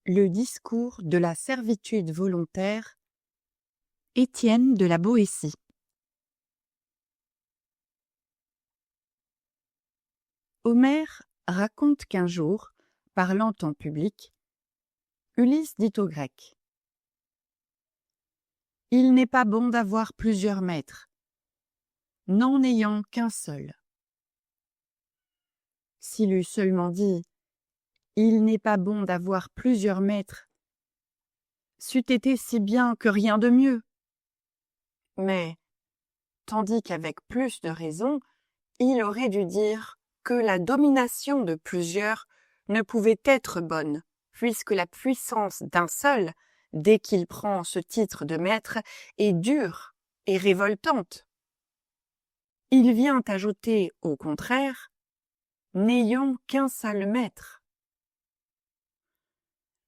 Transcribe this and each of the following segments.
Le discours de la servitude volontaire, Étienne de la Boétie. Homère raconte qu'un jour, parlant en public, Ulysse dit aux Grecs : « Il n'est pas bon d'avoir plusieurs maîtres, n'en ayant qu'un seul. » S'il eût seulement dit « Il n'est pas bon d'avoir plusieurs maîtres », c'eût été si bien que rien de mieux. Mais, tandis qu'avec plus de raison, il aurait dû dire que la domination de plusieurs ne pouvait être bonne, puisque la puissance d'un seul, dès qu'il prend ce titre de maître, est dure et révoltante. Il vient ajouter, au contraire, « n'ayons qu'un seul maître ».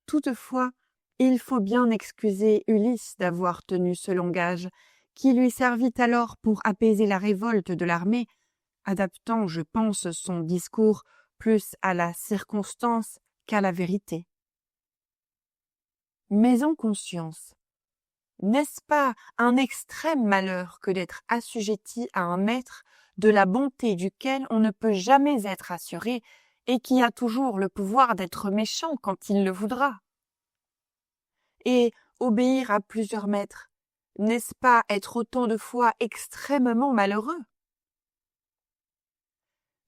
Toutefois, il faut bien excuser Ulysse d'avoir tenu ce langage, qui lui servit alors pour apaiser la révolte de l'armée, adaptant, je pense, son discours plus à la circonstance qu'à la vérité. Mais en conscience, n'est-ce pas un extrême malheur que d'être assujetti à un maître de la bonté duquel on ne peut jamais être assuré et qui a toujours le pouvoir d'être méchant quand il le voudra? Et obéir à plusieurs maîtres, n'est-ce pas être autant de fois extrêmement malheureux?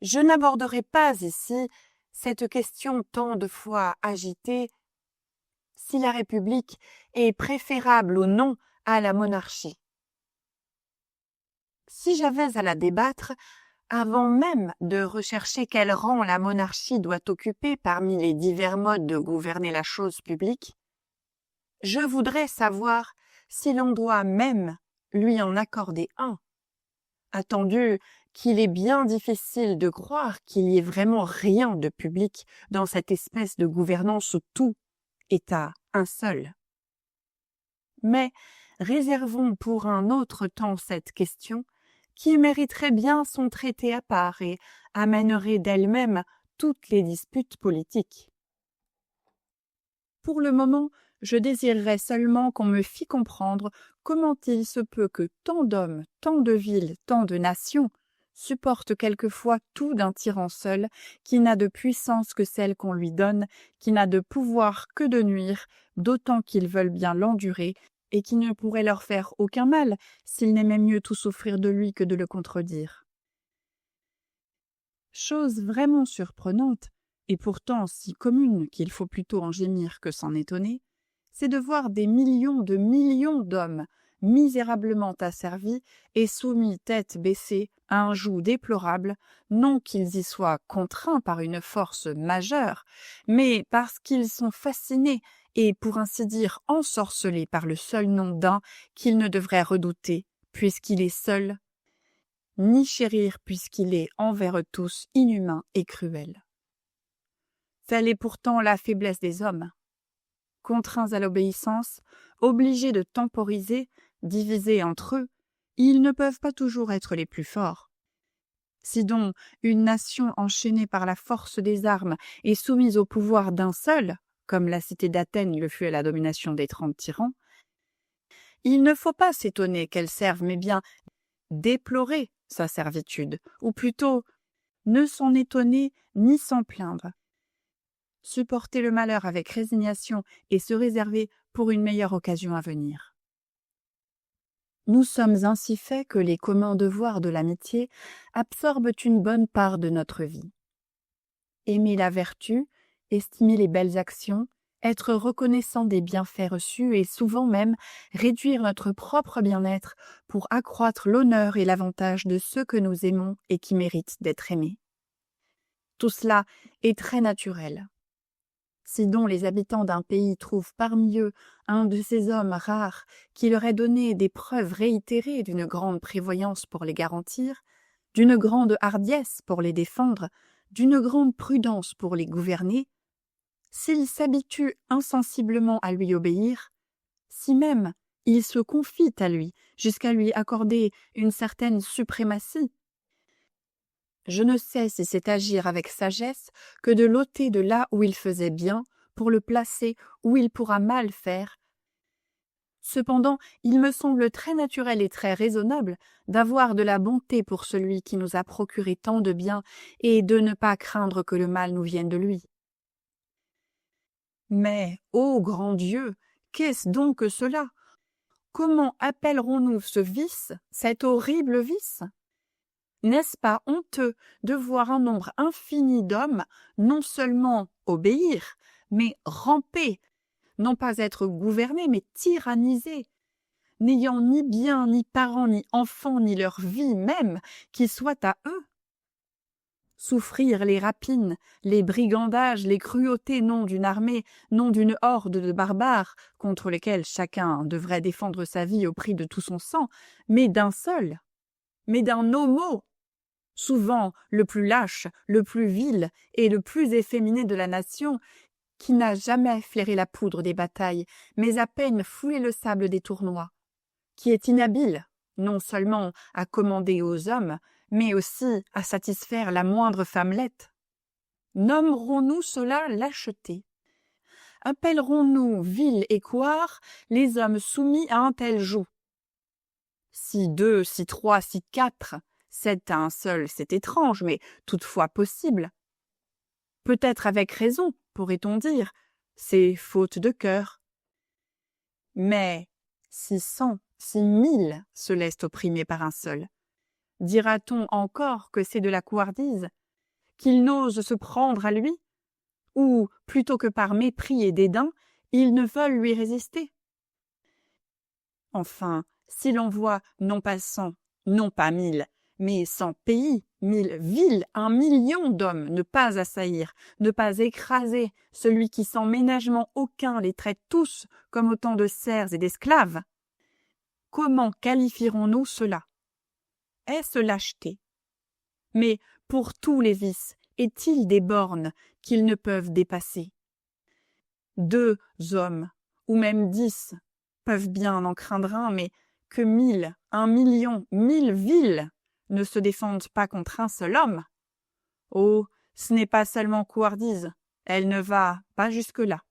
Je n'aborderai pas ici cette question tant de fois agitée, si la République est préférable ou non à la monarchie. Si j'avais à la débattre, avant même de rechercher quel rang la monarchie doit occuper parmi les divers modes de gouverner la chose publique, je voudrais savoir si l'on doit même lui en accorder un, attendu qu'il est bien difficile de croire qu'il y ait vraiment rien de public dans cette espèce de gouvernance où tout est à un seul. Mais réservons pour un autre temps cette question, qui mériterait bien son traité à part et amènerait d'elle-même toutes les disputes politiques. Pour le moment, je désirerais seulement qu'on me fît comprendre comment il se peut que tant d'hommes, tant de villes, tant de nations supportent quelquefois tout d'un tyran seul, qui n'a de puissance que celle qu'on lui donne, qui n'a de pouvoir que de nuire, d'autant qu'ils veulent bien l'endurer, et qui ne pourrait leur faire aucun mal, s'ils n'aimaient mieux tout souffrir de lui que de le contredire. Chose vraiment surprenante, et pourtant si commune qu'il faut plutôt en gémir que s'en étonner, c'est de voir des millions d'hommes misérablement asservis et soumis tête baissée à un joug déplorable, non qu'ils y soient contraints par une force majeure, mais parce qu'ils sont fascinés et pour ainsi dire ensorcelés par le seul nom d'un qu'ils ne devraient redouter, puisqu'il est seul, ni chérir puisqu'il est envers eux tous inhumain et cruel. Telle est pourtant la faiblesse des hommes. Contraints à l'obéissance, obligés de temporiser, divisés entre eux, ils ne peuvent pas toujours être les plus forts. Si donc une nation enchaînée par la force des armes est soumise au pouvoir d'un seul, comme la cité d'Athènes le fut à la domination des 30 tyrans, il ne faut pas s'étonner qu'elle serve, mais bien déplorer sa servitude, ou plutôt ne s'en étonner ni s'en plaindre. Supporter le malheur avec résignation et se réserver pour une meilleure occasion à venir. Nous sommes ainsi faits que les communs devoirs de l'amitié absorbent une bonne part de notre vie. Aimer la vertu, estimer les belles actions, être reconnaissant des bienfaits reçus et souvent même réduire notre propre bien-être pour accroître l'honneur et l'avantage de ceux que nous aimons et qui méritent d'être aimés. Tout cela est très naturel. Si donc les habitants d'un pays trouvent parmi eux un de ces hommes rares qui leur ait donné des preuves réitérées d'une grande prévoyance pour les garantir, d'une grande hardiesse pour les défendre, d'une grande prudence pour les gouverner, s'ils s'habituent insensiblement à lui obéir, si même ils se confient à lui jusqu'à lui accorder une certaine suprématie, je ne sais si c'est agir avec sagesse que de l'ôter de là où il faisait bien pour le placer où il pourra mal faire. Cependant, il me semble très naturel et très raisonnable d'avoir de la bonté pour celui qui nous a procuré tant de bien et de ne pas craindre que le mal nous vienne de lui. Mais, ô grand Dieu, qu'est-ce donc que cela? Comment appellerons-nous ce vice, cet horrible vice? N'est-ce pas honteux de voir un nombre infini d'hommes non seulement obéir, mais ramper, non pas être gouvernés, mais tyrannisés, n'ayant ni bien, ni parents, ni enfants, ni leur vie même qui soit à eux? Souffrir les rapines, les brigandages, les cruautés non d'une armée, non d'une horde de barbares, contre lesquels chacun devrait défendre sa vie au prix de tout son sang, mais d'un seul, mais d'un homo, souvent le plus lâche, le plus vil et le plus efféminé de la nation, qui n'a jamais flairé la poudre des batailles, mais à peine foulé le sable des tournois, qui est inhabile, non seulement à commander aux hommes, mais aussi à satisfaire la moindre femmelette. Nommerons-nous cela lâcheté? Appellerons-nous vil et couard les hommes soumis à un tel joug? Si 2, si 3, si 4, 7 à un seul, c'est étrange, mais toutefois possible. Peut-être avec raison, pourrait-on dire, c'est faute de cœur. Mais si 100, si 1000 se laissent opprimer par un seul, dira-t-on encore que c'est de la couardise, qu'ils n'osent se prendre à lui, ou, plutôt que par mépris et dédain, ils ne veulent lui résister? Enfin, si l'on voit non pas 100, non pas 1000, mais 100 pays, 1000 villes, 1 million d'hommes ne pas assaillir, ne pas écraser celui qui sans ménagement aucun les traite tous comme autant de serfs et d'esclaves, comment qualifierons-nous cela? Est-ce lâcheté? Mais pour tous les vices, est-il des bornes qu'ils ne peuvent dépasser? 2 hommes, ou même 10, peuvent bien en craindre un, mais que 1000, 1 million, 1000 villes ne se défendent pas contre un seul homme? Oh, ce n'est pas seulement couardise, elle ne va pas jusque-là.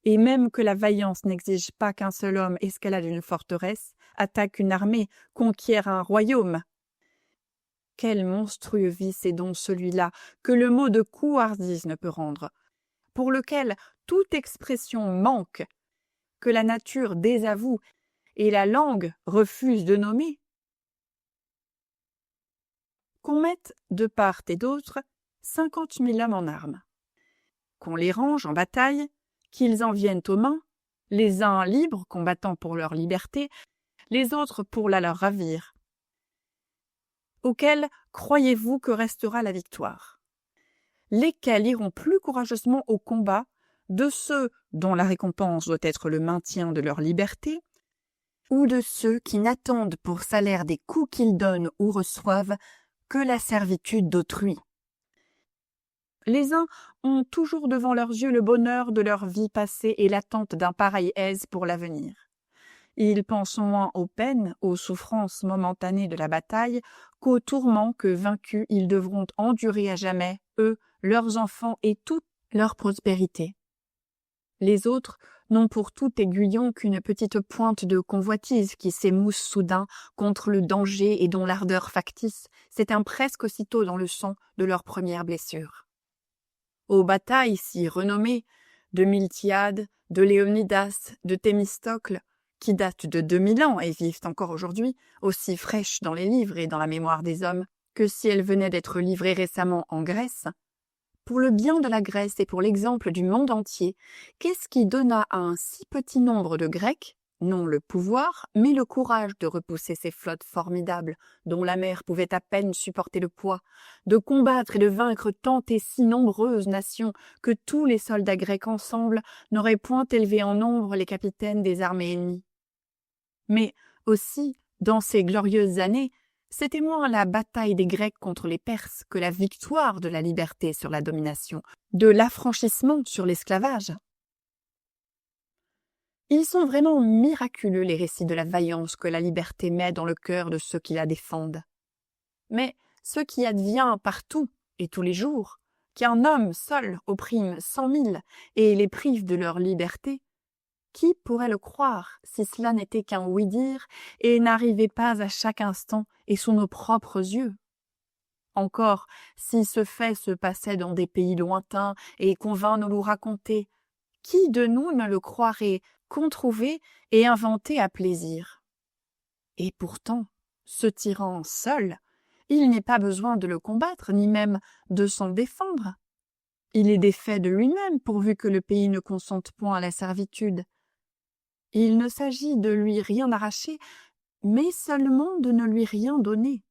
Et même que la vaillance n'exige pas qu'un seul homme escalade une forteresse, attaque une armée, conquiert un royaume. Quel monstrueux vice est donc celui-là que le mot de couardise ne peut rendre, pour lequel toute expression manque, que la nature désavoue et la langue refuse de nommer? Qu'on mette de part et d'autre 50 000 hommes en armes, qu'on les range en bataille, qu'ils en viennent aux mains, les uns libres, combattant pour leur liberté, les autres pour la leur ravir. Auquel croyez-vous que restera la victoire? Lesquels iront plus courageusement au combat, de ceux dont la récompense doit être le maintien de leur liberté, ou de ceux qui n'attendent pour salaire des coups qu'ils donnent ou reçoivent que la servitude d'autrui? Les uns ont toujours devant leurs yeux le bonheur de leur vie passée et l'attente d'un pareil aise pour l'avenir. Ils pensent moins aux peines, aux souffrances momentanées de la bataille, qu'aux tourments que, vaincus, ils devront endurer à jamais, eux, leurs enfants et toute leur prospérité. Les autres n'ont pour tout aiguillon qu'une petite pointe de convoitise qui s'émousse soudain contre le danger et dont l'ardeur factice s'éteint presque aussitôt dans le sang de leur première blessure. Aux batailles si renommées, de Miltiade, de Léonidas, de Thémistocle, qui datent de 2000 ans et vivent encore aujourd'hui, aussi fraîches dans les livres et dans la mémoire des hommes que si elles venaient d'être livrées récemment en Grèce, pour le bien de la Grèce et pour l'exemple du monde entier, qu'est-ce qui donna à un si petit nombre de Grecs, non le pouvoir, mais le courage de repousser ces flottes formidables, dont la mer pouvait à peine supporter le poids, de combattre et de vaincre tant et si nombreuses nations que tous les soldats grecs ensemble n'auraient point élevé en nombre les capitaines des armées ennemies? Mais aussi, dans ces glorieuses années, c'était moins la bataille des Grecs contre les Perses que la victoire de la liberté sur la domination, de l'affranchissement sur l'esclavage. Ils sont vraiment miraculeux, les récits de la vaillance que la liberté met dans le cœur de ceux qui la défendent. Mais ce qui advient partout et tous les jours, qu'un homme seul opprime 100 000 et les prive de leur liberté, qui pourrait le croire si cela n'était qu'un oui-dire et n'arrivait pas à chaque instant et sous nos propres yeux? Encore, si ce fait se passait dans des pays lointains et qu'on vint nous le raconter, qui de nous ne le croirait controuvé et inventé à plaisir? Et pourtant, ce tyran seul, il n'est pas besoin de le combattre, ni même de s'en défendre. Il est défait de lui-même pourvu que le pays ne consente point à la servitude. Il ne s'agit de lui rien arracher, mais seulement de ne lui rien donner.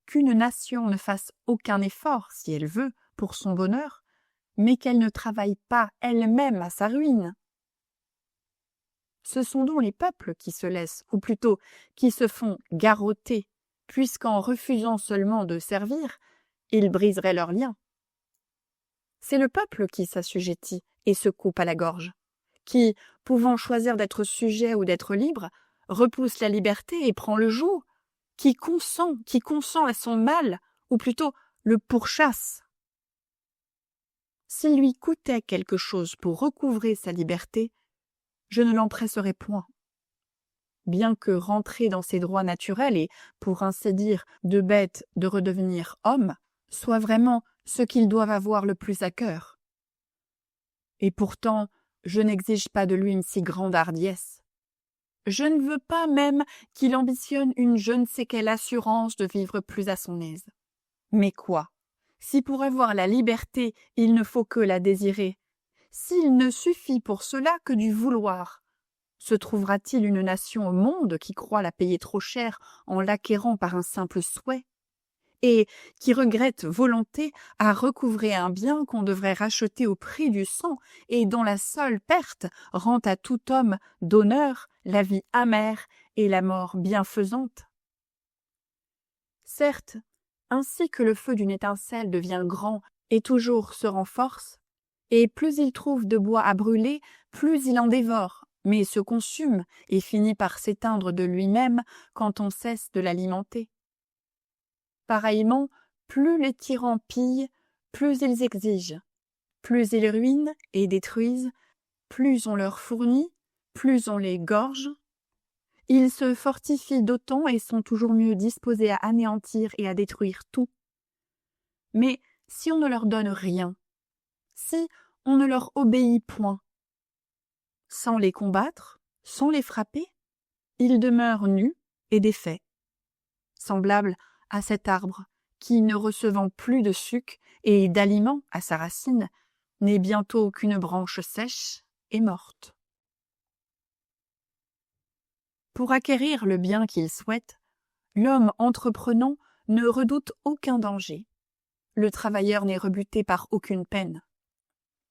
Qu'une nation ne fasse aucun effort, si elle veut, pour son bonheur, mais qu'elle ne travaille pas elle-même à sa ruine. Ce sont donc les peuples qui se laissent, ou plutôt qui se font garrotter, puisqu'en refusant seulement de servir, ils briseraient leurs liens. C'est le peuple qui s'assujettit et se coupe à la gorge, qui, pouvant choisir d'être sujet ou d'être libre, repousse la liberté et prend le joug, qui consent à son mal, ou plutôt le pourchasse. S'il lui coûtait quelque chose pour recouvrer sa liberté, je ne l'empresserais point. Bien que rentrer dans ses droits naturels et, pour ainsi dire, de bête de redevenir homme, soit vraiment ce qu'ils doivent avoir le plus à cœur. Et pourtant, je n'exige pas de lui une si grande hardiesse. Je ne veux pas même qu'il ambitionne une je ne sais quelle assurance de vivre plus à son aise. Mais quoi? Si pour avoir la liberté, il ne faut que la désirer, s'il ne suffit pour cela que du vouloir, se trouvera-t-il une nation au monde qui croit la payer trop cher en l'acquérant par un simple souhait, et qui regrette volonté à recouvrer un bien qu'on devrait racheter au prix du sang et dont la seule perte rend à tout homme d'honneur la vie amère et la mort bienfaisante? Certes, ainsi que le feu d'une étincelle devient grand et toujours se renforce, et plus il trouve de bois à brûler, plus il en dévore, mais se consume et finit par s'éteindre de lui-même quand on cesse de l'alimenter. Pareillement, plus les tyrans pillent, plus ils exigent, plus ils ruinent et détruisent, plus on leur fournit, plus on les gorge. Ils se fortifient d'autant et sont toujours mieux disposés à anéantir et à détruire tout. Mais si on ne leur donne rien, si on ne leur obéit point, sans les combattre, sans les frapper, ils demeurent nus et défaits, semblables à cet arbre qui, ne recevant plus de suc et d'aliments à sa racine, n'est bientôt qu'une branche sèche et morte. Pour acquérir le bien qu'il souhaite, l'homme entreprenant ne redoute aucun danger. Le travailleur n'est rebuté par aucune peine.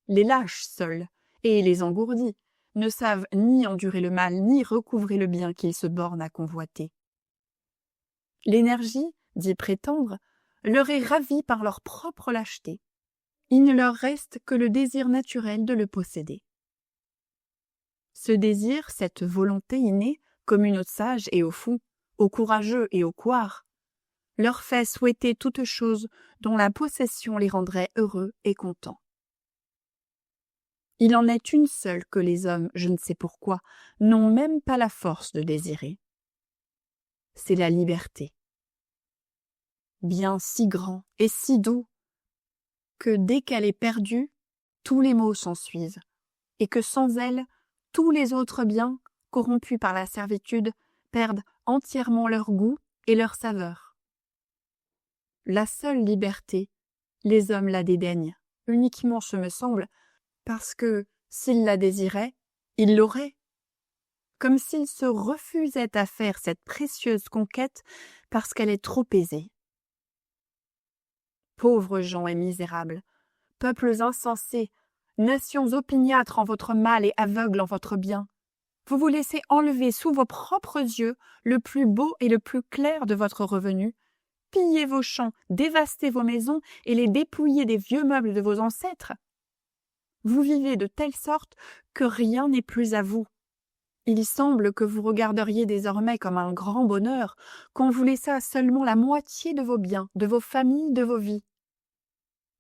Les lâches seuls, et les engourdis, ne savent ni endurer le mal, ni recouvrer le bien qu'ils se bornent à convoiter. L'énergie, d'y prétendre, leur est ravie par leur propre lâcheté. Il ne leur reste que le désir naturel de le posséder. Ce désir, cette volonté innée, commune aux sages et aux fous, aux courageux et aux couards, leur fait souhaiter toute chose dont la possession les rendrait heureux et contents. Il en est une seule que les hommes, je ne sais pourquoi, n'ont même pas la force de désirer. C'est la liberté. Bien si grand et si doux, que dès qu'elle est perdue, tous les maux s'ensuivent, et que sans elle, tous les autres biens, corrompus par la servitude, perdent entièrement leur goût et leur saveur. La seule liberté, les hommes la dédaignent, uniquement, ce me semble, parce que, s'ils la désiraient, ils l'auraient, comme s'ils se refusaient à faire cette précieuse conquête parce qu'elle est trop aisée. Pauvres gens et misérables, peuples insensés, nations opiniâtres en votre mal et aveugles en votre bien, vous vous laissez enlever sous vos propres yeux le plus beau et le plus clair de votre revenu, piller vos champs, dévaster vos maisons et les dépouiller des vieux meubles de vos ancêtres. Vous vivez de telle sorte que rien n'est plus à vous. Il semble que vous regarderiez désormais comme un grand bonheur qu'on vous laissât seulement la moitié de vos biens, de vos familles, de vos vies.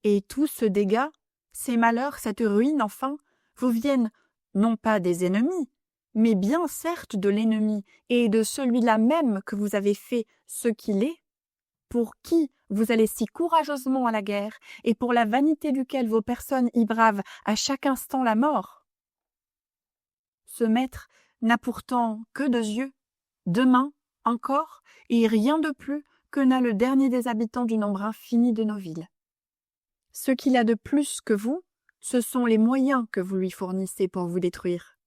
Et tout ce dégât, ces malheurs, cette ruine enfin, vous viennent non pas des ennemis, mais bien certes de l'ennemi et de celui-là même que vous avez fait ce qu'il est, pour qui vous allez si courageusement à la guerre et pour la vanité duquel vos personnes y bravent à chaque instant la mort. Ce maître n'a pourtant que 2 yeux, 2 mains, un corps, et rien de plus que n'a le dernier des habitants du nombre infini de nos villes. Ce qu'il a de plus que vous, ce sont les moyens que vous lui fournissez pour vous détruire.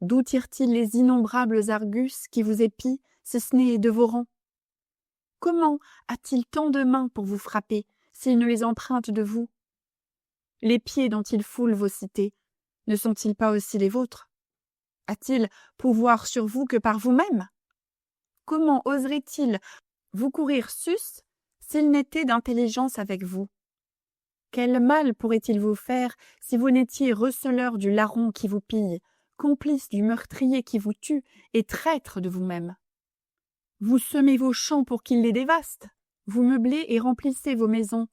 D'où tire-t-il les innombrables argus qui vous épient, si ce n'est de vos rangs? Comment a-t-il tant de mains pour vous frapper, s'il ne les emprunte de vous? Les pieds dont il foule vos cités, ne sont-ils pas aussi les vôtres? A-t-il pouvoir sur vous que par vous-même? Comment oserait-il vous courir sus s'il n'était d'intelligence avec vous? Quel mal pourrait-il vous faire si vous n'étiez receleur du larron qui vous pille, complice du meurtrier qui vous tue et traître de vous-même? Vous semez vos champs pour qu'il les dévaste, vous meublez et remplissez vos maisons,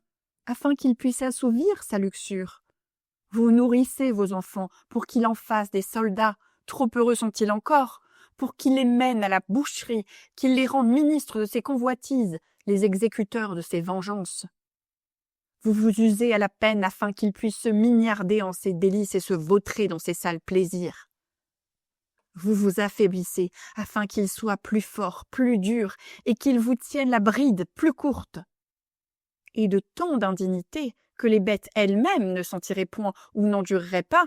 afin qu'il puisse assouvir sa luxure. Vous nourrissez vos enfants pour qu'il en fasse des soldats, trop heureux sont-ils encore, pour qu'il les mène à la boucherie, qu'il les rende ministres de ses convoitises, les exécuteurs de ses vengeances. Vous vous usez à la peine afin qu'il puisse se mignarder en ses délices et se vautrer dans ses sales plaisirs. Vous vous affaiblissez afin qu'il soit plus fort, plus dur, et qu'il vous tienne la bride plus courte. Et de tant d'indignité que les bêtes elles-mêmes ne sentiraient point ou n'endureraient pas,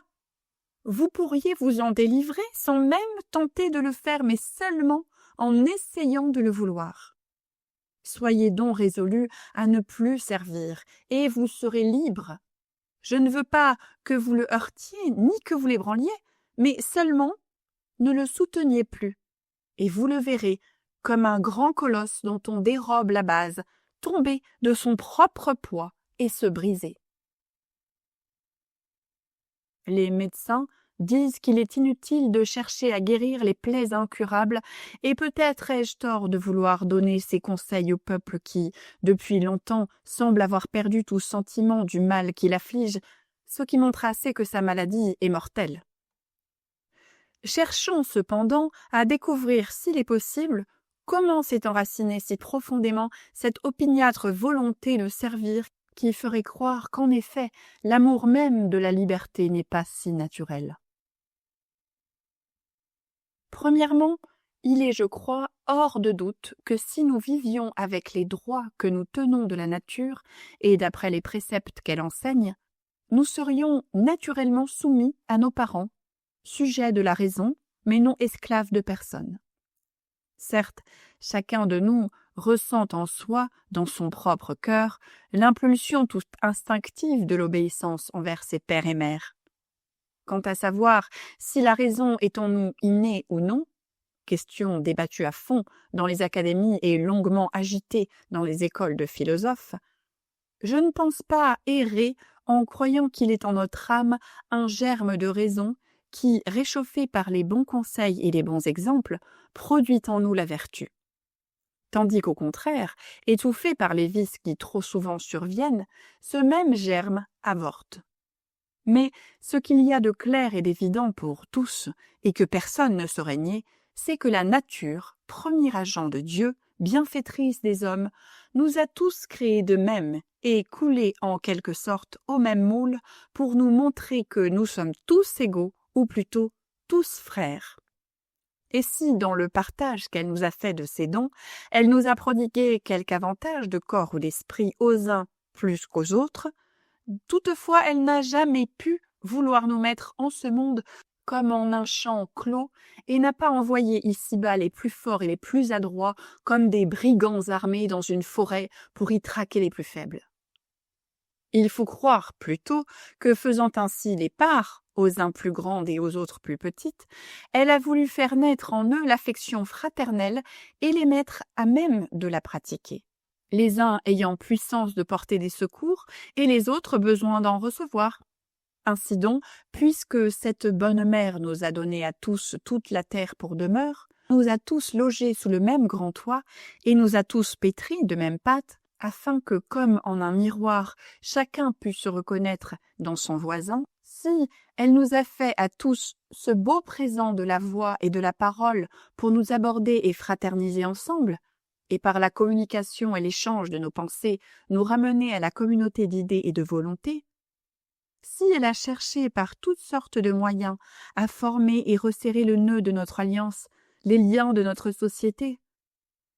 vous pourriez vous en délivrer sans même tenter de le faire, mais seulement en essayant de le vouloir. Soyez donc résolus à ne plus servir, et vous serez libres. Je ne veux pas que vous le heurtiez, ni que vous l'ébranliez, mais seulement ne le souteniez plus, et vous le verrez comme un grand colosse dont on dérobe la base, tomber de son propre poids et se briser. Les médecins disent qu'il est inutile de chercher à guérir les plaies incurables, et peut-être ai-je tort de vouloir donner ces conseils au peuple qui, depuis longtemps, semble avoir perdu tout sentiment du mal qui l'afflige, ce qui montre assez que sa maladie est mortelle. Cherchons cependant à découvrir, s'il est possible, comment s'est enracinée si profondément cette opiniâtre volonté de servir qui ferait croire qu'en effet l'amour même de la liberté n'est pas si naturel. Premièrement, il est, je crois, hors de doute que si nous vivions avec les droits que nous tenons de la nature et d'après les préceptes qu'elle enseigne, nous serions naturellement soumis à nos parents, sujets de la raison, mais non esclaves de personne. Certes, chacun de nous ressent en soi, dans son propre cœur, l'impulsion toute instinctive de l'obéissance envers ses pères et mères. Quant à savoir si la raison est en nous innée ou non, question débattue à fond dans les académies et longuement agitée dans les écoles de philosophes, je ne pense pas errer en croyant qu'il est en notre âme un germe de raison qui, réchauffé par les bons conseils et les bons exemples, produit en nous la vertu. Tandis qu'au contraire, étouffé par les vices qui trop souvent surviennent, ce même germe avorte. Mais ce qu'il y a de clair et d'évident pour tous, et que personne ne saurait nier, c'est que la nature, premier agent de Dieu, bienfaitrice des hommes, nous a tous créés de même et coulés en quelque sorte au même moule pour nous montrer que nous sommes tous égaux, ou plutôt tous frères. Et si, dans le partage qu'elle nous a fait de ses dons, elle nous a prodigué quelque avantage de corps ou d'esprit aux uns plus qu'aux autres, toutefois elle n'a jamais pu vouloir nous mettre en ce monde comme en un champ clos, et n'a pas envoyé ici-bas les plus forts et les plus adroits comme des brigands armés dans une forêt pour y traquer les plus faibles. Il faut croire plutôt que, faisant ainsi les parts aux uns plus grandes et aux autres plus petites, elle a voulu faire naître en eux l'affection fraternelle et les mettre à même de la pratiquer, les uns ayant puissance de porter des secours et les autres besoin d'en recevoir. Ainsi donc, puisque cette bonne mère nous a donné à tous toute la terre pour demeure, nous a tous logés sous le même grand toit et nous a tous pétris de même pâte, afin que, comme en un miroir, chacun pût se reconnaître dans son voisin, si elle nous a fait à tous ce beau présent de la voix et de la parole pour nous aborder et fraterniser ensemble, et par la communication et l'échange de nos pensées nous ramener à la communauté d'idées et de volontés, si elle a cherché par toutes sortes de moyens à former et resserrer le nœud de notre alliance, les liens de notre société,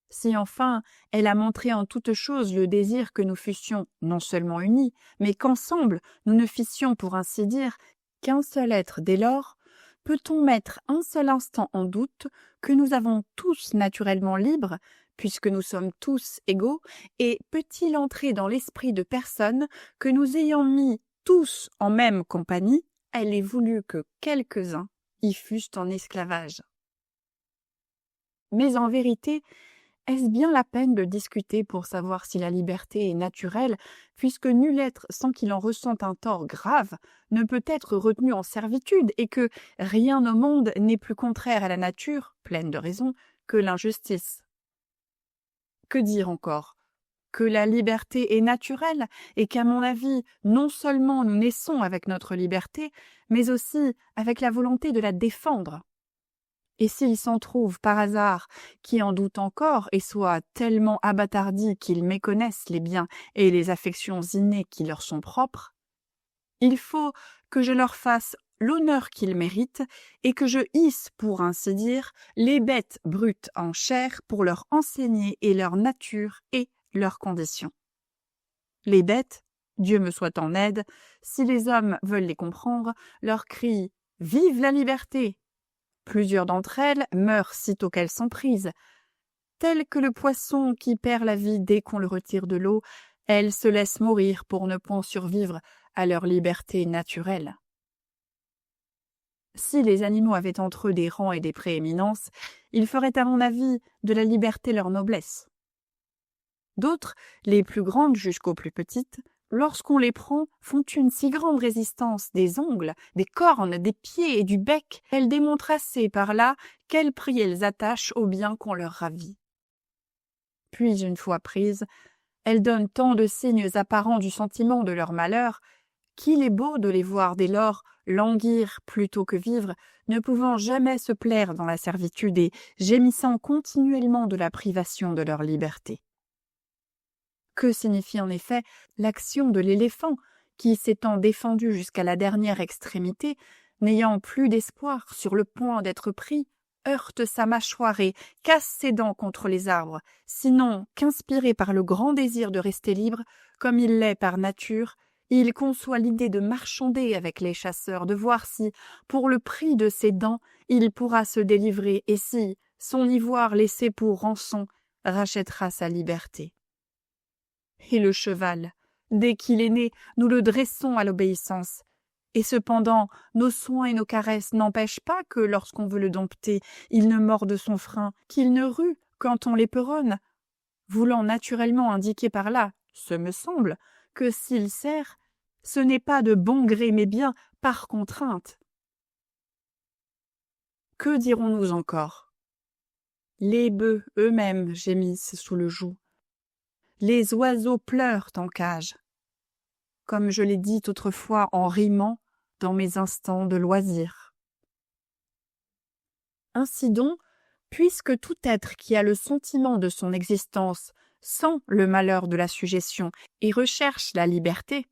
si enfin elle a montré en toutes choses le désir que nous fussions non seulement unis, mais qu'ensemble nous ne fissions pour ainsi dire qu'un seul être dès lors, peut-on mettre un seul instant en doute que nous avons tous naturellement libres, puisque nous sommes tous égaux, et peut-il entrer dans l'esprit de personne que nous ayant mis tous en même compagnie, elle ait voulu que quelques-uns y fussent en esclavage. Mais en vérité, est-ce bien la peine de discuter pour savoir si la liberté est naturelle, puisque nul être sans qu'il en ressente un tort grave ne peut être retenu en servitude et que rien au monde n'est plus contraire à la nature, pleine de raison, que l'injustice? Que dire encore? Que la liberté est naturelle et qu'à mon avis, non seulement nous naissons avec notre liberté, mais aussi avec la volonté de la défendre. Et s'il s'en trouve par hasard qui en doutent encore et soient tellement abâtardis qu'ils méconnaissent les biens et les affections innées qui leur sont propres, il faut que je leur fasse l'honneur qu'ils méritent et que je hisse, pour ainsi dire, les bêtes brutes en chair pour leur enseigner et leur nature et leurs conditions. Les bêtes, Dieu me soit en aide, si les hommes veulent les comprendre, leur crient « Vive la liberté !» Plusieurs d'entre elles meurent sitôt qu'elles sont prises. Tel que le poisson qui perd la vie dès qu'on le retire de l'eau, elles se laissent mourir pour ne point survivre à leur liberté naturelle. Si les animaux avaient entre eux des rangs et des prééminences, ils feraient à mon avis de la liberté leur noblesse. D'autres, les plus grandes jusqu'aux plus petites, lorsqu'on les prend, font une si grande résistance des ongles, des cornes, des pieds et du bec, elles démontrent assez par là quel prix elles attachent au bien qu'on leur ravit. Puis, une fois prises, elles donnent tant de signes apparents du sentiment de leur malheur, qu'il est beau de les voir dès lors languir plutôt que vivre, ne pouvant jamais se plaire dans la servitude et gémissant continuellement de la privation de leur liberté. Que signifie en effet l'action de l'éléphant qui, s'étant défendu jusqu'à la dernière extrémité, n'ayant plus d'espoir, sur le point d'être pris, heurte sa mâchoire et casse ses dents contre les arbres, sinon qu'inspiré par le grand désir de rester libre, comme il l'est par nature, il conçoit l'idée de marchander avec les chasseurs, de voir si, pour le prix de ses dents, il pourra se délivrer et si, son ivoire laissé pour rançon, rachètera sa liberté. Et le cheval, dès qu'il est né, nous le dressons à l'obéissance. Et cependant, nos soins et nos caresses n'empêchent pas que, lorsqu'on veut le dompter, il ne morde son frein, qu'il ne rue quand on l'éperonne, voulant naturellement indiquer par là, ce me semble, que s'il sert, ce n'est pas de bon gré mais bien par contrainte. Que dirons-nous encore? Les bœufs eux-mêmes gémissent sous le joug. Les oiseaux pleurent en cage, comme je l'ai dit autrefois en rimant dans mes instants de loisir. Ainsi donc, puisque tout être qui a le sentiment de son existence sent le malheur de la sujétion et recherche la liberté,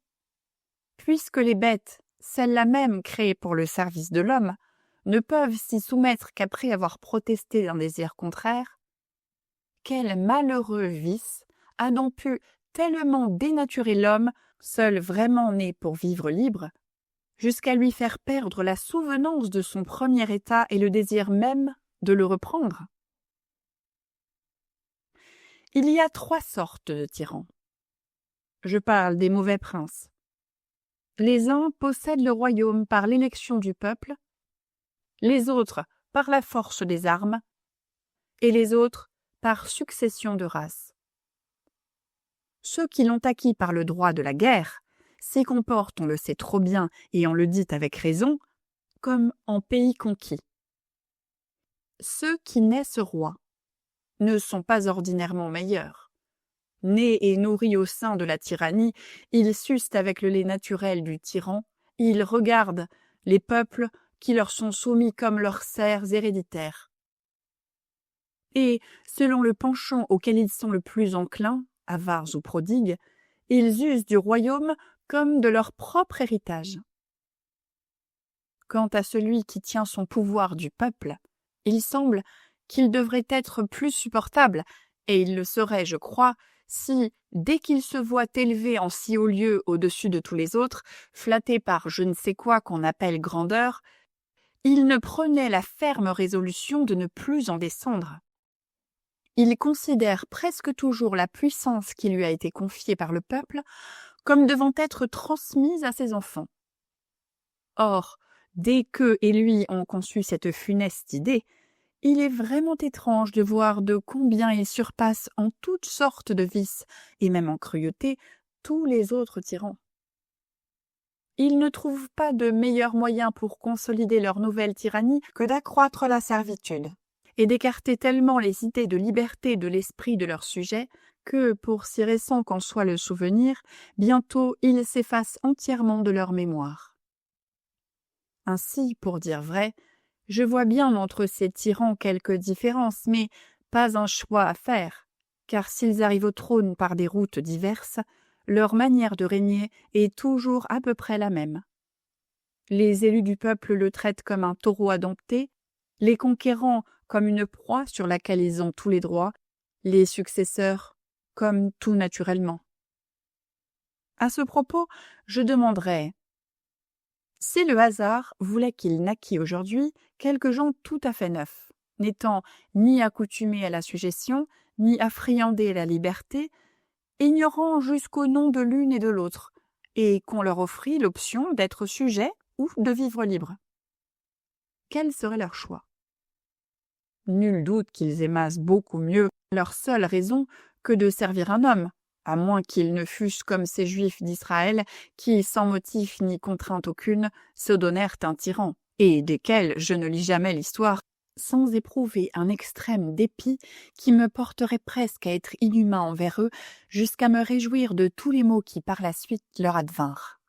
puisque les bêtes, celles-là même créées pour le service de l'homme, ne peuvent s'y soumettre qu'après avoir protesté d'un désir contraire, quel malheureux vice a donc pu tellement dénaturer l'homme, seul vraiment né pour vivre libre, jusqu'à lui faire perdre la souvenance de son premier état et le désir même de le reprendre? Il y a 3 sortes de tyrans. Je parle des mauvais princes. Les uns possèdent le royaume par l'élection du peuple, les autres par la force des armes, et les autres par succession de races. Ceux qui l'ont acquis par le droit de la guerre s'y comportent, on le sait trop bien et on le dit avec raison, comme en pays conquis. Ceux qui naissent rois ne sont pas ordinairement meilleurs, Nés et nourris au sein de la tyrannie, ils sucent avec le lait naturel du tyran, ils regardent les peuples qui leur sont soumis comme leurs serfs héréditaires. Et, selon le penchant auquel ils sont le plus enclins, avares ou prodigues, ils usent du royaume comme de leur propre héritage. Quant à celui qui tient son pouvoir du peuple, il semble qu'il devrait être plus supportable, et il le serait, je crois, si, dès qu'il se voit élevé en si haut lieu au-dessus de tous les autres, flatté par je ne sais quoi qu'on appelle grandeur, il ne prenait la ferme résolution de ne plus en descendre. Il considère presque toujours la puissance qui lui a été confiée par le peuple comme devant être transmise à ses enfants. Or, dès qu'eux et lui ont conçu cette funeste idée, il est vraiment étrange de voir de combien il surpasse en toutes sortes de vices, et même en cruauté, tous les autres tyrans. Ils ne trouvent pas de meilleur moyen pour consolider leur nouvelle tyrannie que d'accroître la servitude, et d'écarter tellement les idées de liberté de l'esprit de leurs sujets que, pour si récent qu'en soit le souvenir, bientôt ils s'effacent entièrement de leur mémoire. Ainsi, pour dire vrai, je vois bien entre ces tyrans quelques différences, mais pas un choix à faire, car s'ils arrivent au trône par des routes diverses, leur manière de régner est toujours à peu près la même. Les élus du peuple le traitent comme un taureau à dompter, les conquérants comme une proie sur laquelle ils ont tous les droits, les successeurs comme tout naturellement. À ce propos, je demanderais: si le hasard voulait qu'il naquît aujourd'hui quelques gens tout à fait neufs, n'étant ni accoutumés à la sujétion, ni à friander la liberté, ignorant jusqu'au nom de l'une et de l'autre, et qu'on leur offrit l'option d'être sujets ou de vivre libres. Quel serait leur choix? Nul doute qu'ils aimassent beaucoup mieux leur seule raison que de servir un homme, à moins qu'ils ne fussent comme ces Juifs d'Israël qui, sans motif ni contrainte aucune, se donnèrent un tyran, et desquels je ne lis jamais l'histoire, sans éprouver un extrême dépit qui me porterait presque à être inhumain envers eux, jusqu'à me réjouir de tous les maux qui par la suite leur advinrent.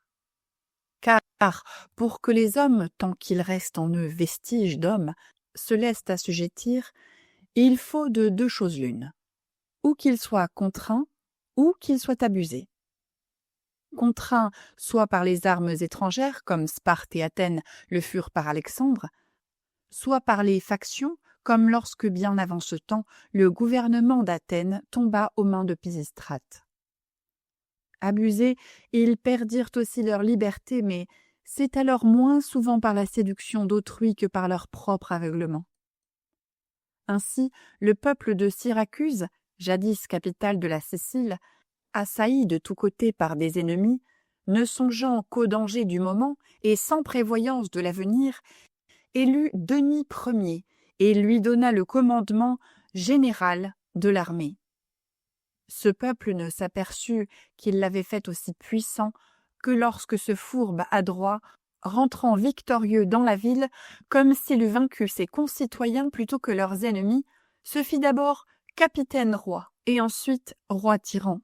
Car, pour que les hommes, tant qu'il reste en eux vestiges d'hommes, se laissent assujettir, il faut de deux choses l'une: ou qu'ils soient contraints, ou qu'ils soient abusés. Contraints soit par les armes étrangères, comme Sparte et Athènes le furent par Alexandre, soit par les factions, comme lorsque, bien avant ce temps, le gouvernement d'Athènes tomba aux mains de Pisistrate. Abusés, ils perdirent aussi leur liberté, mais c'est alors moins souvent par la séduction d'autrui que par leur propre aveuglement. Ainsi, le peuple de Syracuse, jadis capitale de la Sicile, assailli de tous côtés par des ennemis, ne songeant qu'au danger du moment et sans prévoyance de l'avenir, élut Denis Ier et lui donna le commandement général de l'armée. Ce peuple ne s'aperçut qu'il l'avait fait aussi puissant que lorsque ce fourbe adroit, rentrant victorieux dans la ville, comme s'il eût vaincu ses concitoyens plutôt que leurs ennemis, se fit d'abord capitaine roi et ensuite roi tyran.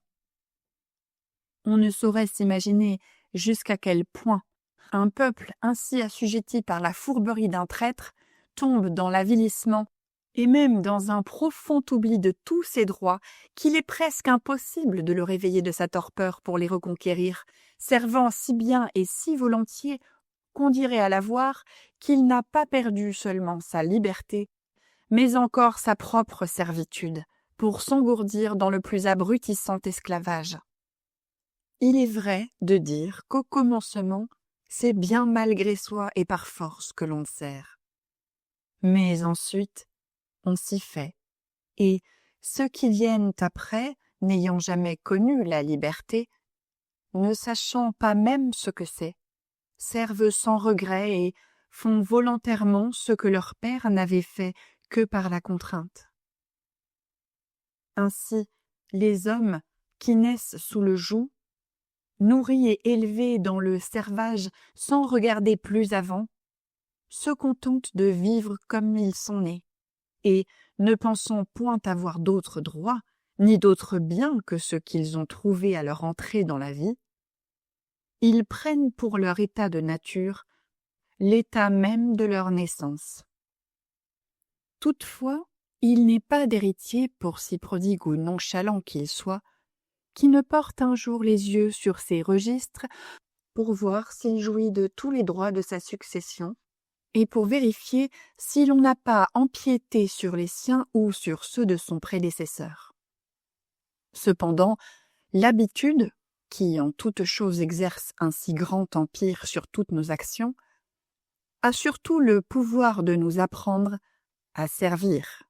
On ne saurait s'imaginer jusqu'à quel point un peuple ainsi assujetti par la fourberie d'un traître tombe dans l'avilissement et même dans un profond oubli de tous ses droits qu'il est presque impossible de le réveiller de sa torpeur pour les reconquérir, servant si bien et si volontiers qu'on dirait à la voir qu'il n'a pas perdu seulement sa liberté, mais encore sa propre servitude, pour s'engourdir dans le plus abrutissant esclavage. Il est vrai de dire qu'au commencement, c'est bien malgré soi et par force que l'on sert. Mais ensuite, on s'y fait, et ceux qui viennent après, n'ayant jamais connu la liberté, ne sachant pas même ce que c'est, servent sans regret et font volontairement ce que leur père n'avait fait que par la contrainte. Ainsi, les hommes qui naissent sous le joug, nourris et élevés dans le servage sans regarder plus avant, se contentent de vivre comme ils sont nés, et, ne pensant point avoir d'autres droits, ni d'autres biens que ceux qu'ils ont trouvés à leur entrée dans la vie, ils prennent pour leur état de nature l'état même de leur naissance. Toutefois, il n'est pas d'héritier, pour si prodigue ou nonchalant qu'il soit, qui ne porte un jour les yeux sur ses registres pour voir s'il jouit de tous les droits de sa succession et pour vérifier si l'on n'a pas empiété sur les siens ou sur ceux de son prédécesseur. Cependant, l'habitude, qui en toute chose exerce un si grand empire sur toutes nos actions, a surtout le pouvoir de nous apprendre à servir.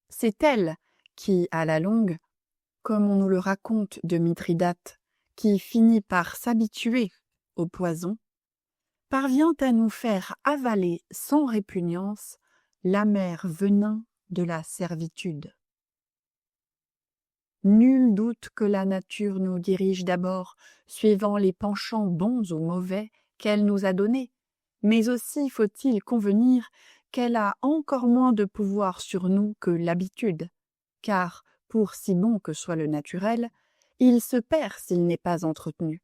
C'est elle qui, à la longue, comme on nous le raconte de Mithridate, qui finit par s'habituer au poison, parvient à nous faire avaler sans répugnance l'amer venin de la servitude. Nul doute que la nature nous dirige d'abord suivant les penchants bons ou mauvais qu'elle nous a donnés, mais aussi faut-il convenir qu'elle a encore moins de pouvoir sur nous que l'habitude, car, pour si bon que soit le naturel, il se perd s'il n'est pas entretenu.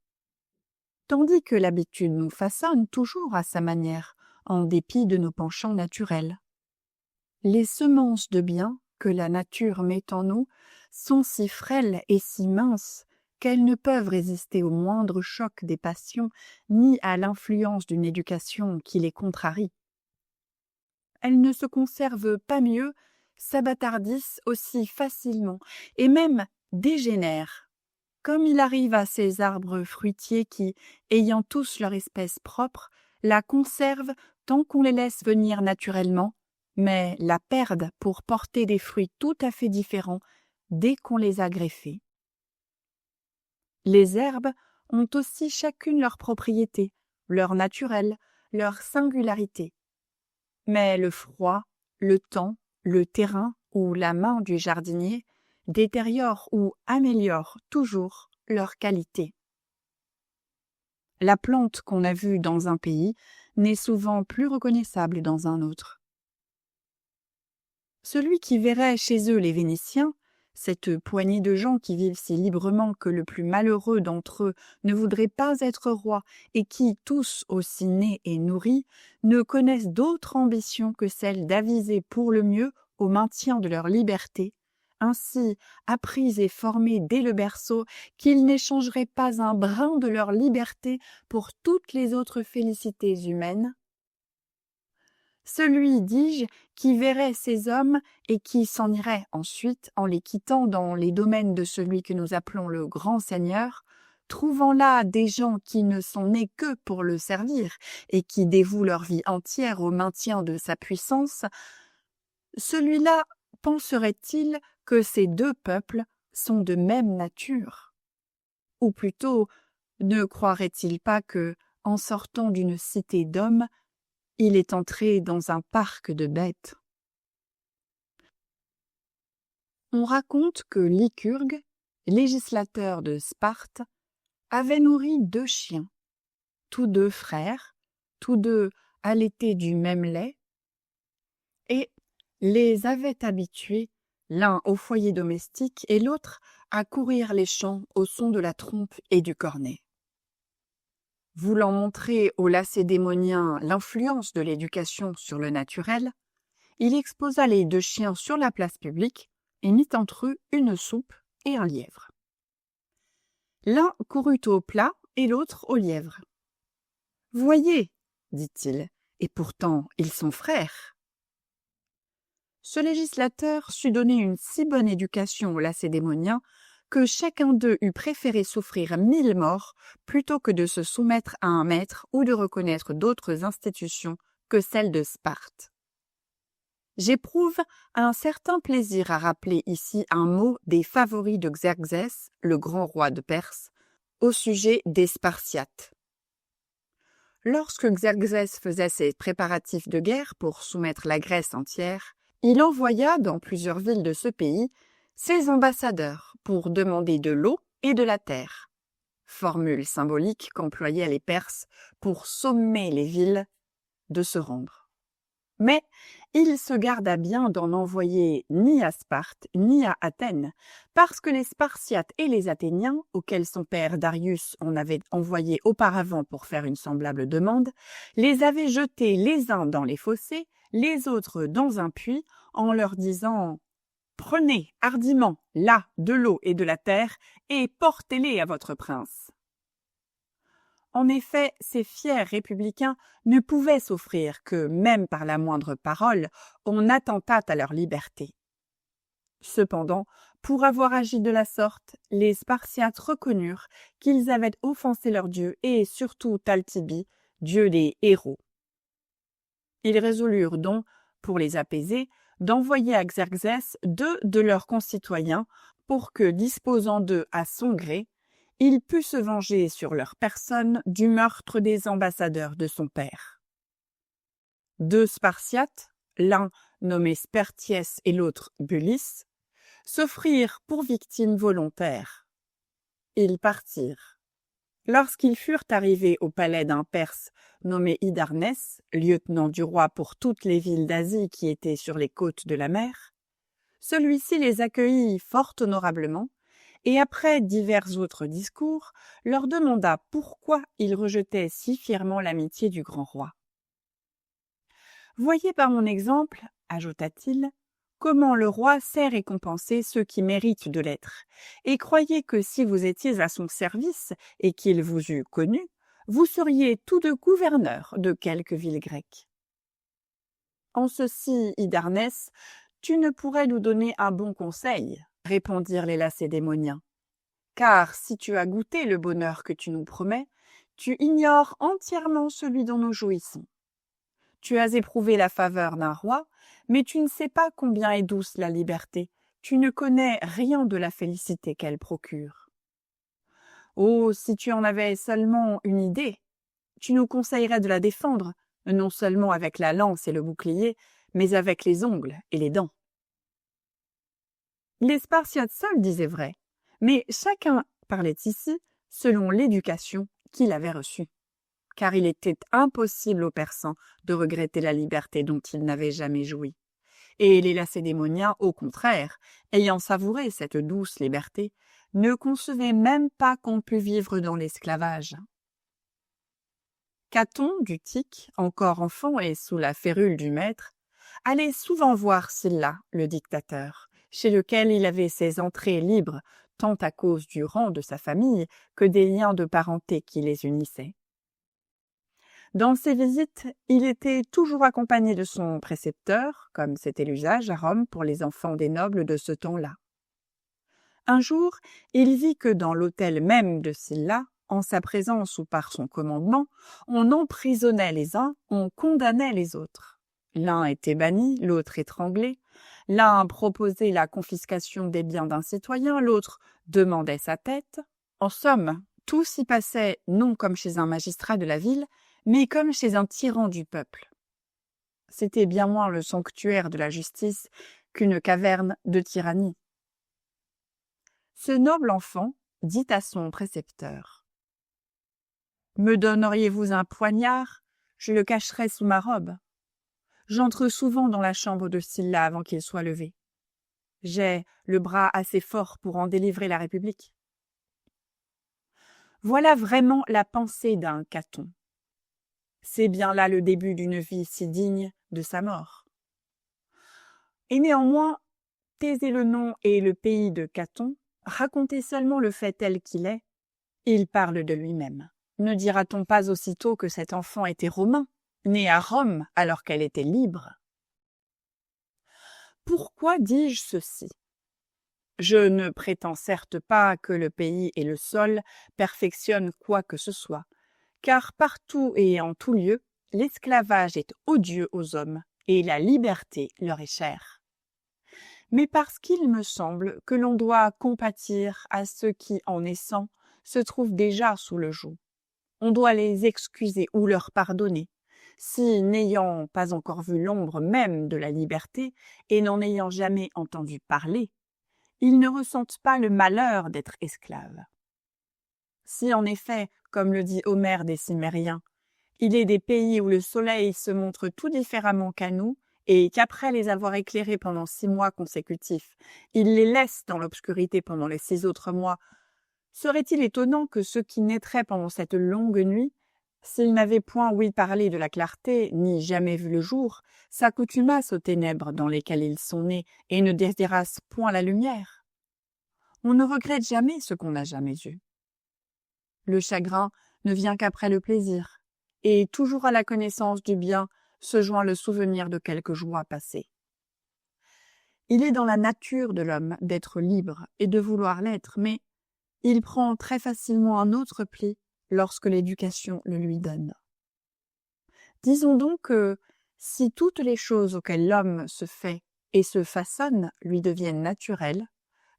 Tandis que l'habitude nous façonne toujours à sa manière, en dépit de nos penchants naturels. Les semences de bien que la nature met en nous sont si frêles et si minces qu'elles ne peuvent résister au moindre choc des passions ni à l'influence d'une éducation qui les contrarie. Elles ne se conservent pas mieux, s'abâtardissent aussi facilement et même dégénèrent, comme il arrive à ces arbres fruitiers qui, ayant tous leur espèce propre, la conservent tant qu'on les laisse venir naturellement, mais la perdent pour porter des fruits tout à fait différents dès qu'on les a greffés. Les herbes ont aussi chacune leur propriété, leur naturel, leur singularité. Mais le froid, le temps, le terrain ou la main du jardinier détériorent ou améliorent toujours leur qualité. La plante qu'on a vue dans un pays n'est souvent plus reconnaissable dans un autre. Celui qui verrait chez eux les Vénitiens, cette poignée de gens qui vivent si librement que le plus malheureux d'entre eux ne voudrait pas être roi et qui, tous aussi nés et nourris, ne connaissent d'autre ambition que celle d'aviser pour le mieux au maintien de leur liberté, ainsi appris et formés dès le berceau qu'ils n'échangeraient pas un brin de leur liberté pour toutes les autres félicités humaines. Celui, dis-je, qui verrait ces hommes et qui s'en irait ensuite en les quittant dans les domaines de celui que nous appelons le grand Seigneur, trouvant là des gens qui ne sont nés que pour le servir et qui dévouent leur vie entière au maintien de sa puissance, celui-là penserait-il que ces deux peuples sont de même nature? Ou plutôt, ne croirait-il pas que, en sortant d'une cité d'hommes, il est entré dans un parc de bêtes? On raconte que Lycurgue, législateur de Sparte, avait nourri 2 chiens, tous 2 frères, tous 2 allaités du même lait, et les avait habitués, l'un au foyer domestique et l'autre à courir les champs au son de la trompe et du cornet. Voulant montrer aux Lacédémoniens l'influence de l'éducation sur le naturel, il exposa les 2 chiens sur la place publique et mit entre eux une soupe et un lièvre. L'un courut au plat et l'autre au lièvre. « Voyez, dit-il, et pourtant ils sont frères. » Ce législateur sut donner une si bonne éducation aux Lacédémoniens que chacun d'eux eût préféré souffrir 1000 morts plutôt que de se soumettre à un maître ou de reconnaître d'autres institutions que celle de Sparte. J'éprouve un certain plaisir à rappeler ici un mot des favoris de Xerxès, le grand roi de Perse, au sujet des Spartiates. Lorsque Xerxès faisait ses préparatifs de guerre pour soumettre la Grèce entière, il envoya dans plusieurs villes de ce pays ses ambassadeurs pour demander de l'eau et de la terre, formule symbolique qu'employaient les Perses pour sommer les villes de se rendre. Mais il se garda bien d'en envoyer ni à Sparte ni à Athènes, parce que les Spartiates et les Athéniens, auxquels son père Darius en avait envoyé auparavant pour faire une semblable demande, les avaient jetés les uns dans les fossés, les autres dans un puits, en leur disant « Prenez hardiment là de l'eau et de la terre, et portez-les à votre prince. » En effet, ces fiers républicains ne pouvaient s'offrir que, même par la moindre parole, on attentât à leur liberté. Cependant, pour avoir agi de la sorte, les Spartiates reconnurent qu'ils avaient offensé leur dieu et surtout Talthybi, dieu des héros. Ils résolurent donc, pour les apaiser, d'envoyer à Xerxès 2 de leurs concitoyens pour que, disposant d'eux à son gré, il put se venger sur leur personne du meurtre des ambassadeurs de son père. 2 Spartiates, l'un nommé Spertiès et l'autre Bulis, s'offrirent pour victimes volontaires. Ils partirent. Lorsqu'ils furent arrivés au palais d'un Perse nommé Hydarnès, lieutenant du roi pour toutes les villes d'Asie qui étaient sur les côtes de la mer, celui-ci les accueillit fort honorablement, et après divers autres discours, leur demanda pourquoi ils rejetaient si fièrement l'amitié du grand roi. « Voyez par mon exemple, ajouta-t-il, comment le roi sait récompenser ceux qui méritent de l'être, et croyez que si vous étiez à son service et qu'il vous eût connu, vous seriez tous deux gouverneurs de quelque ville grecque. En ceci, Hydarnès, tu ne pourrais nous donner un bon conseil, répondirent les Lacédémoniens. Car si tu as goûté le bonheur que tu nous promets, tu ignores entièrement celui dont nous jouissons. Tu as éprouvé la faveur d'un roi, mais tu ne sais pas combien est douce la liberté, tu ne connais rien de la félicité qu'elle procure. Oh, si tu en avais seulement une idée, tu nous conseillerais de la défendre, non seulement avec la lance et le bouclier, mais avec les ongles et les dents. Les Spartiates seuls disaient vrai, mais chacun parlait ici selon l'éducation qu'il avait reçue, car il était impossible aux Persans de regretter la liberté dont ils n'avaient jamais joui. Et les Lacédémoniens, au contraire, ayant savouré cette douce liberté, ne concevaient même pas qu'on pût vivre dans l'esclavage. Caton, d'Utique, encore enfant et sous la férule du maître, allait souvent voir Sylla, le dictateur, chez lequel il avait ses entrées libres, tant à cause du rang de sa famille que des liens de parenté qui les unissaient. Dans ses visites, il était toujours accompagné de son précepteur, comme c'était l'usage à Rome pour les enfants des nobles de ce temps-là. Un jour, il vit que dans l'hôtel même de Sylla, en sa présence ou par son commandement, on emprisonnait les uns, on condamnait les autres. L'un était banni, l'autre étranglé. L'un proposait la confiscation des biens d'un citoyen, l'autre demandait sa tête. En somme, tout s'y passait non comme chez un magistrat de la ville, mais comme chez un tyran du peuple. C'était bien moins le sanctuaire de la justice qu'une caverne de tyrannie. Ce noble enfant dit à son précepteur : « Me donneriez-vous un poignard ? Je le cacherais sous ma robe. J'entre souvent dans la chambre de Sylla avant qu'il soit levé. J'ai le bras assez fort pour en délivrer la République. » Voilà vraiment la pensée d'un Caton. C'est bien là le début d'une vie si digne de sa mort. Et néanmoins, taisez le nom et le pays de Caton, racontez seulement le fait tel qu'il est, il parle de lui-même. Ne dira-t-on pas aussitôt que cet enfant était romain, né à Rome alors qu'elle était libre? Pourquoi dis-je ceci? Je ne prétends certes pas que le pays et le sol perfectionnent quoi que ce soit, car partout et en tout lieu, l'esclavage est odieux aux hommes et la liberté leur est chère. Mais parce qu'il me semble que l'on doit compatir à ceux qui, en naissant, se trouvent déjà sous le joug. On doit les excuser ou leur pardonner, si, n'ayant pas encore vu l'ombre même de la liberté et n'en ayant jamais entendu parler, ils ne ressentent pas le malheur d'être esclaves. Si en effet, comme le dit Homère des Cimériens, Il est des pays où le soleil se montre tout différemment qu'à nous, et qu'après les avoir éclairés pendant 6 mois consécutifs, il les laisse dans l'obscurité pendant les 6 autres mois. Serait-il étonnant que ceux qui naîtraient pendant cette longue nuit, s'ils n'avaient point ouï parler de la clarté, ni jamais vu le jour, s'accoutumassent aux ténèbres dans lesquelles ils sont nés et ne désirassent point la lumière? On ne regrette jamais ce qu'on n'a jamais eu. Le chagrin ne vient qu'après le plaisir, et toujours à la connaissance du bien se joint le souvenir de quelque joie passée. Il est dans la nature de l'homme d'être libre et de vouloir l'être, mais il prend très facilement un autre pli lorsque l'éducation le lui donne. Disons donc que si toutes les choses auxquelles l'homme se fait et se façonne lui deviennent naturelles,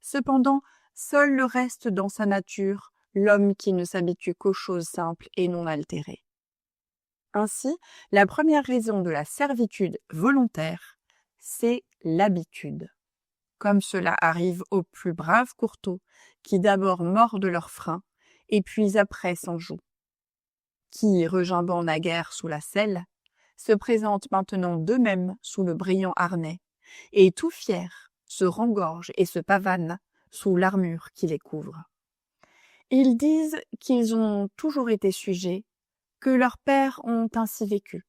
cependant seul le reste dans sa nature l'homme qui ne s'habitue qu'aux choses simples et non altérées. Ainsi, la première raison de la servitude volontaire, c'est l'habitude. Comme cela arrive aux plus braves courteaux, qui d'abord mordent leurs freins, et puis après s'en jouent. Qui, regimbant naguère sous la selle, se présentent maintenant d'eux-mêmes sous le brillant harnais, et tout fiers, se rengorgent et se pavanent sous l'armure qui les couvre. Ils disent qu'ils ont toujours été sujets, que leurs pères ont ainsi vécu.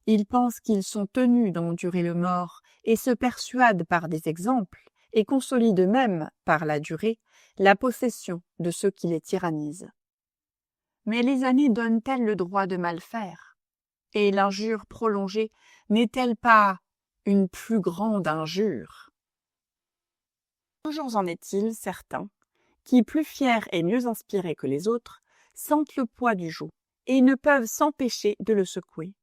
Ils pensent qu'ils sont tenus d'endurer le mort et se persuadent par des exemples et consolident eux-mêmes, par la durée, la possession de ceux qui les tyrannisent. Mais les années donnent-elles le droit de mal faire? Et l'injure prolongée n'est-elle pas une plus grande injure? Toujours en est-il certains qui, plus fiers et mieux inspirés que les autres, sentent le poids du joug et ne peuvent s'empêcher de le secouer,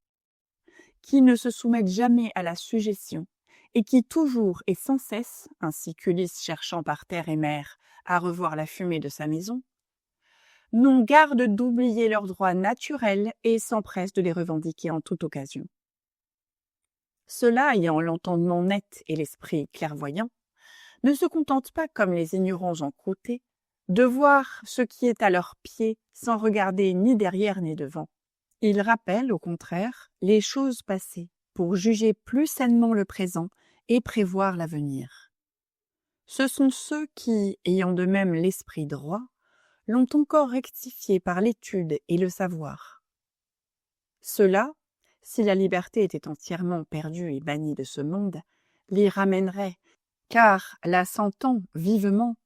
qui ne se soumettent jamais à la suggestion et qui toujours et sans cesse, ainsi qu'Ulysse cherchant par terre et mer à revoir la fumée de sa maison, n'ont garde d'oublier leurs droits naturels et s'empressent de les revendiquer en toute occasion. Ceux-là, ayant l'entendement net et l'esprit clairvoyant, ne se contentent pas, comme les ignorants encroutés, de voir ce qui est à leurs pieds sans regarder ni derrière ni devant. Ils rappellent, au contraire, les choses passées pour juger plus sainement le présent et prévoir l'avenir. Ce sont ceux qui, ayant de même l'esprit droit, l'ont encore rectifié par l'étude et le savoir. Ceux-là, si la liberté était entièrement perdue et bannie de ce monde, l'y ramèneraient, car, la sentant vivement,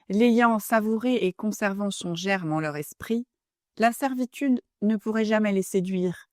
l'ayant savourée et conservant son germe en leur esprit, la servitude ne pourrait jamais les séduire